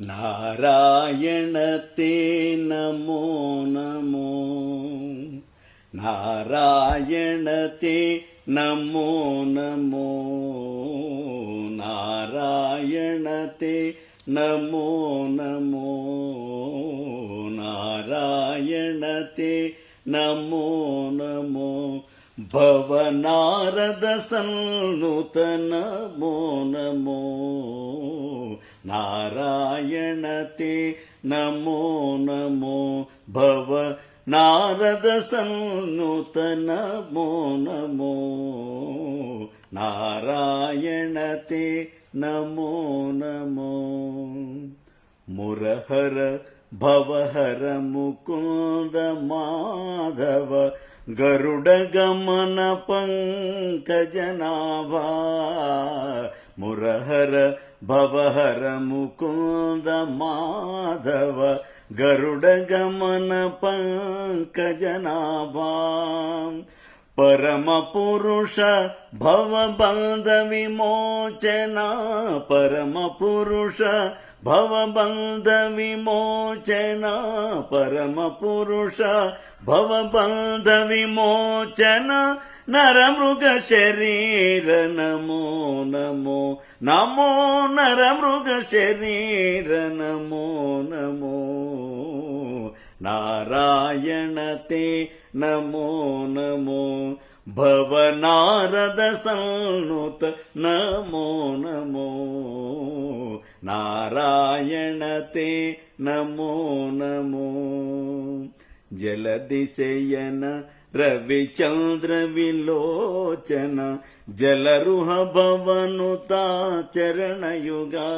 नारायण ते नमो नमो, नारायण ते नमो नमो, नारायण ते नमो नमो, नारायण ते नमो नमो, भवनारद सन्नुत नमो नमो, नारायण ते नमो नमो, भव नारद सन्नुत नमो नमो, नारायण ते नमो नमो, मुरहर भवहर मुकुंद माधव, गरुड गमन पंकजनाभा, मुरहर भवहर मुकुंद माधव, गरुड गमन पंकजनाभा, परम पुरुष भवबंध विमोचना, परम पुरुष भवबंध विमोचना, परम पुरुष भवबंध विमोचना, नरमृग शरीर नमो नमो नमो, नरमृग शरीर नमो नमो, नारायण ते नमो नमो, भवनारद सन्नुत नमो नमो, नारायण ते नमो नमो, जलदिशयन रविचंद्र विलोचन, जलरुह भवनुता चरणयुगा,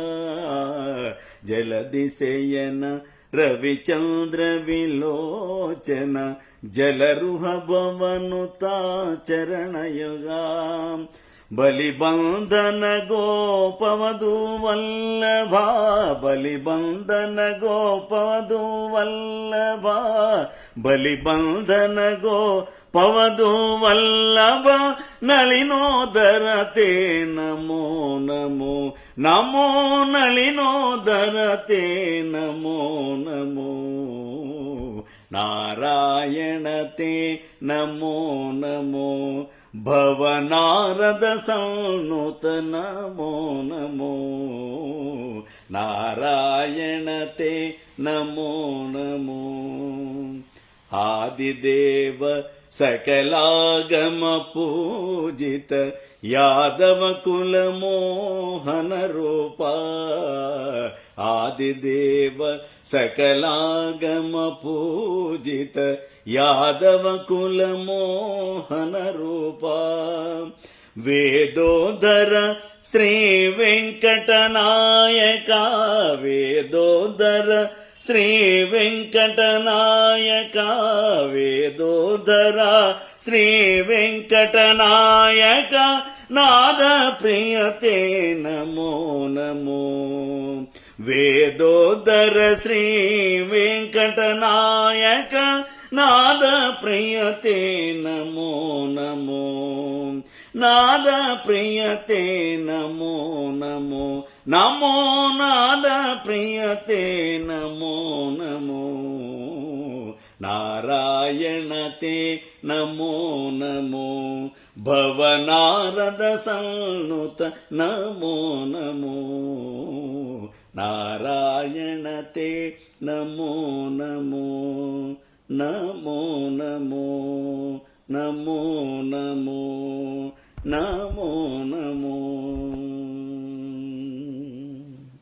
जलदिशयन रविचंद्र विलोचन, जलरुह भवनुता चरणयुगा, बलिबंधन गोपवधू वल्लभा, बलिबंधन गोपवधू वल्लभा, बलिबंधन गोपवधू वल्लभ, नलिनोदर ते नमो नमो नमो, नलिनोदर ते नमो नमो, नारायण ते नमो नमो, भवनारद सन्नुत नमो नमो, नारायण ते नमो नमो, आदिदेव सकलागम पूजित, यादव कुल मोहन रूपा, आदिदेव सकलागम पूजित, यादव कुल मोहन रूपा, वेदोदर श्री वेंकटनायका, वेदोदर श्री वेंकटनायका, वेदोदरा श्री वेंकटनायका, नाद प्रिय ते नमो नमो, वेदोदर श्री वेंकटनायका, नाद प्रिय ते नमो नमो, नाद प्रिय ते नमो नमो नमो, नाद प्रिय ते नमो नमो, नारायण ते नमो नमो, भवनारद सन्नुत नमो नमो, नारायण ते नमो नमो, नमो नमो नमो नमो नमो नमो।